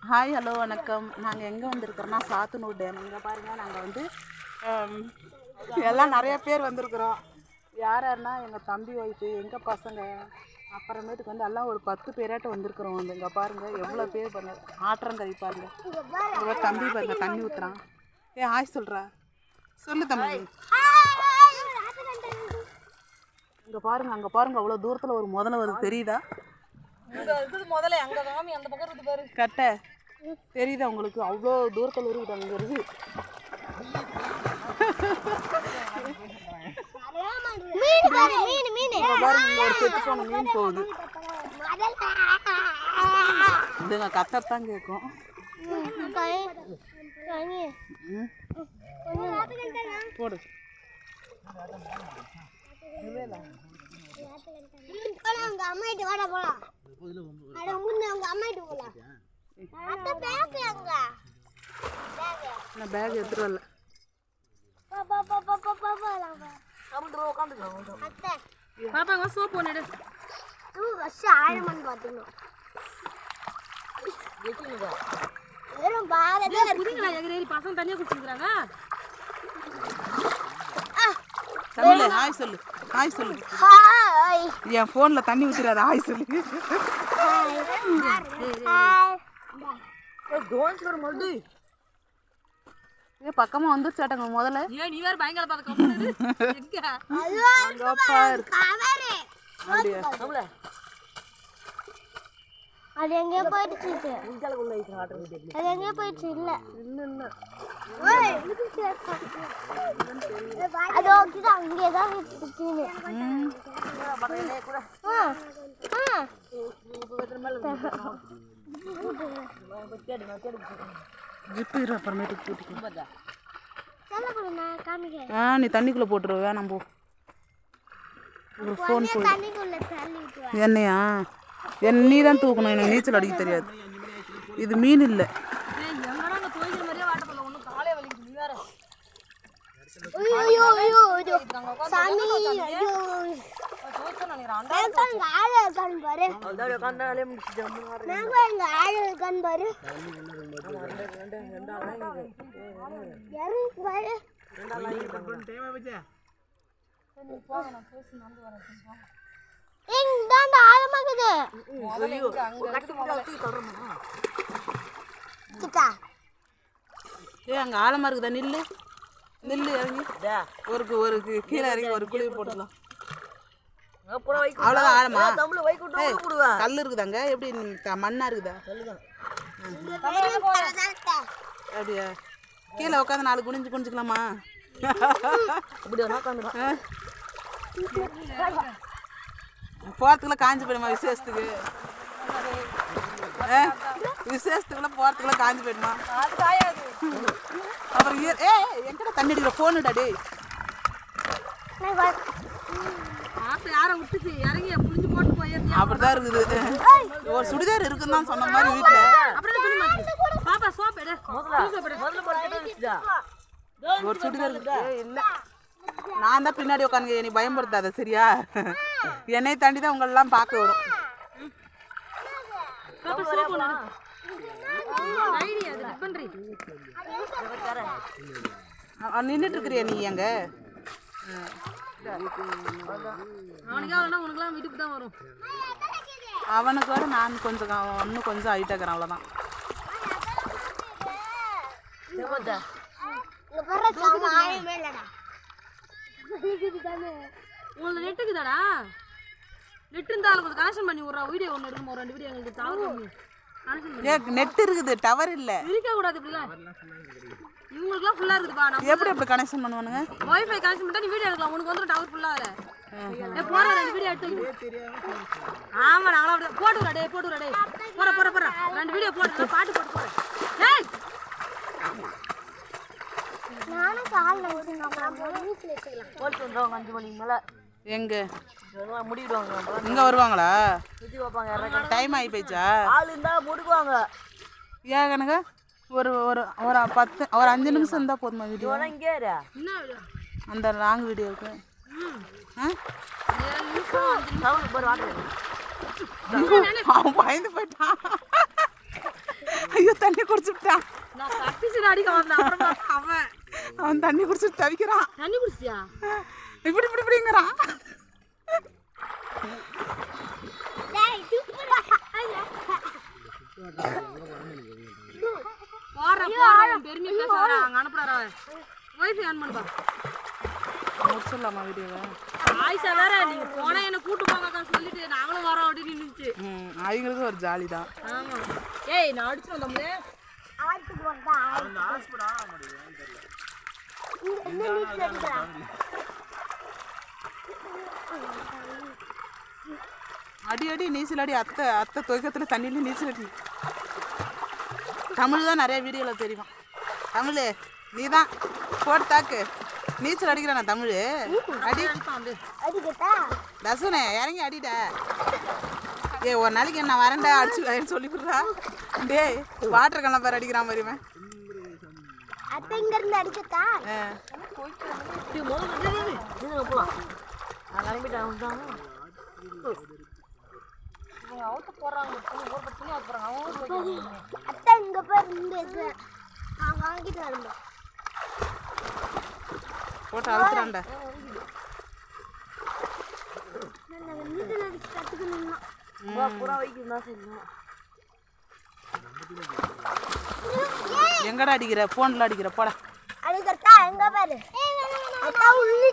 Hi hello வணக்கம். நாங்கள் எங்கே வந்திருக்கிறோன்னா சாத்தனூர் டேம். இங்கே பாருங்கள், நாங்கள் வந்து எல்லாம் நிறைய பேர் வந்திருக்குறோம். யார் யாருன்னா எங்கள் தம்பி ஒய்ஃபு, எங்கள் பசங்க, அப்புறமேட்டுக்கு வந்து எல்லாம் ஒரு 10 பேராட்டம் வந்திருக்குறோம். வந்து இங்கே பாருங்கள் எவ்வளோ பேர் பாருங்க. ஆற்றங்கரை பாருங்க, இவ்வளோ தம்பி பாருங்க தண்ணி ஊற்றுறான். ஹாய் சொல்கிறா, சொல்லு தம்பி. இங்கே பாருங்கள், அங்கே பாருங்கள், அவ்வளோ தூரத்தில் ஒரு முதல்ல வருது, தெரியுதா? முதல்ல அங்க காமி அந்த பக்கம் இருக்கு பாரு. கட்டை தெரியுதா உங்களுக்கு? அவ்வளோ தூரத்தில் இருக்குது, அங்கே இருக்குது. பாருங்க, ஒரு செத்து போன மீன் போகுது. இதுங்க கத்தத்தான் கேட்கும். போடு. நான் பேக் எடுத்துட்டு வரல. பாப்பா சோப்பு ஒன்று பசங்க தண்ணியா குடிச்சுக்கிறாங்க. தமிழ் ஹாய் சொல்லு, ஹாய் சொல்லு. என் ஃபோனில் தண்ணி ஊற்றிடாத, ஹாய் சொல்லு. பக்கமா வந்துருச்சாட்டங்க முதல்ல. நீ வேற பயங்கர பாரு. அது எங்கேயோ போயிடுச்சு. அது எங்கேயோ போயிடுச்சு. இல்ல அது அங்கேதான் நீ தண்ணிக்குள்ள போட்டுரு, வேணாம் போ. ஃபோன் என்னையா நீ தான் தூக்கணும், எனக்கு நீச்சல் அடிக்க தெரியாது. இது மீன் இல்லை. அங்க ஆழமா இருக்குதா? நில்லு நில்லு, இறங்கி ஒரு கீழே இறங்கி ஒரு குழி போட்டுக்கலாம். அவ்வளோதான் ஆழமா? கல் இருக்குதாங்க? எப்படி மண்ணா இருக்குதா? அப்படியா? கீழே உட்காந்து 4 குனிஞ்சு குனிஞ்சுக்கலாமா? போகிறதுக்குள்ள காஞ்சி போயிடுமா? விசேஷத்துக்கு விசேஷத்துக்குள்ள போகிறதுக்குள்ள காஞ்சி போயிடுமா? அப்புறம் என்கிட்ட தண்ணி அடிக்கிற ஃபோனுடா டே. அப்படிதான் இருக்குது. ஒரு சுடிதார் இருக்குன்னு தான் சொன்ன மாதிரி வீட்டில் ஒரு சுடிதார் இல்லை. நான் தான் பின்னாடி உட்காந்து, நீ பயன்படுத்தாத சரியா? என்னை தாண்டி தான் உங்களெல்லாம் பார்க்க வரும். நின்றுட்டு இருக்கிறியா நீ? எங்க அவனுக்கு விட நான் கொஞ்சம் இன்னும் கொஞ்சம் ஹைட்டாக்குறேன், அவ்வளோதான். உங்களுக்கு நெட் இருக்குதாடா? நெட் இருந்தா கொஞ்சம் கனெக்ஷன் பண்ணி விட்றா. வீடியோ ஒன்று எடுக்கும், 2 வீடியோ எங்களுக்கு டவர் நெட் இருக்குது, டவர் இல்லை. இருக்க கூடாது இப்படிலாம். இவங்களுக்குலாம் ஃபுல்லா இருக்குதுப்பா. நான் எப்படி கனெக்ஷன் பண்ணுவானுங்க? வைஃபை கனெக்ஷன் பண்ணா நீ வீடியோ எடுக்கலாம். உனக்கு வந்து டவர் ஃபுல்லா வர. போற 2 வீடியோ எடுத்து. ஆமா நாங்களா அப்படியே போடுறா டேய், போடுறா டேய். போற 2 வீடியோ போடு, பாட்டு போட்டு போற. டேய் நானும் கால்ல ஊத்துங்க, வீட்ல வெச்சுக்கலாம். போட்டு வந்தோம் 5 மணிக்கு மேல. எங்க முடிடுவாங்க? இங்க வருவாங்களா? சுத்தி வைப்பாங்க. டைம் ஆகி போயிடுச்சா? ஆள் இருந்தா முடிக்குவாங்க. ஏன் கணக்கு ஒரு ஒரு ஒரு 5 நிமிஷம் இருந்தால் போதுமா வீடியோ? அந்த லாங் வீடியோவுக்கு அவன் பயந்து போயிட்டான். ஐயோ தண்ணி குடிச்சுட்டான். நான் கட்டிச்சு அடிக்க வந்தேன். அப்புறம் பார்த்தா அவன் தண்ணி குடிச்சிட்டு தவிக்கிறான். தண்ணி குடிச்சியா? இப்படிங்கிறான். போறேன் பெருமையா பேச வர அங்க அனுப்புறாரு. வைஃபை ஆன் பண்ணுப்பா. முடிச்சிடலாமா வீடியோவை? ஆயிஷா வேற நீங்க போனா என்ன கூட்டு போங்கக்கா சொல்லிட்டு நாங்களும் வரோம் அப்படின்னு நின்னுச்சு. அவங்களுக்கு ஒரு ஜாலி தான். ஆமா. ஏய் நான் அடிச்சிரும் தம்பி. ஆத்துக்கு வந்தா இந்த நீச்சல் அடிக்கிறா. அடி நீச்சல் அடி. அத்தை துவக்கத்தில் தண்ணியில நீச்சல் அடி. தமிழ் தான் நிறைய வீடியோவில் தெரியும். தமிழ் நீ தான் போட்டு தாக்கு. நீச்சல் அடிக்கிறானா தமிழ்? அடி அடிக்கட்டா தசுனே இறங்கி அடிட. ஏ ஒரு நாளைக்கு நான் வரேன்டா அடிச்சு சொல்லி கொடுறா. டேய் வாட்டர் கண்ண பேர் அடிக்கிறான் மாதிரிமே. அத்தை இங்க இருந்து அடிக்கட்டா? போலாம். நான் கிளம்பிட்டேன். அத்தை இங்க பேர் இருந்து நான் வாங்கிட்டு வரேன். போட்டு அழுத்துறான்டா. நான் நீச்சல் அடிக்க கத்துக்கணும்னா புறா வைக்கிறதா செய்யணும். எங்கடா அடிக்கிற? ஃபோனில் அடிக்கிற போட. அடிக்கட்டா எங்க பாரு. அத்தா உள்ள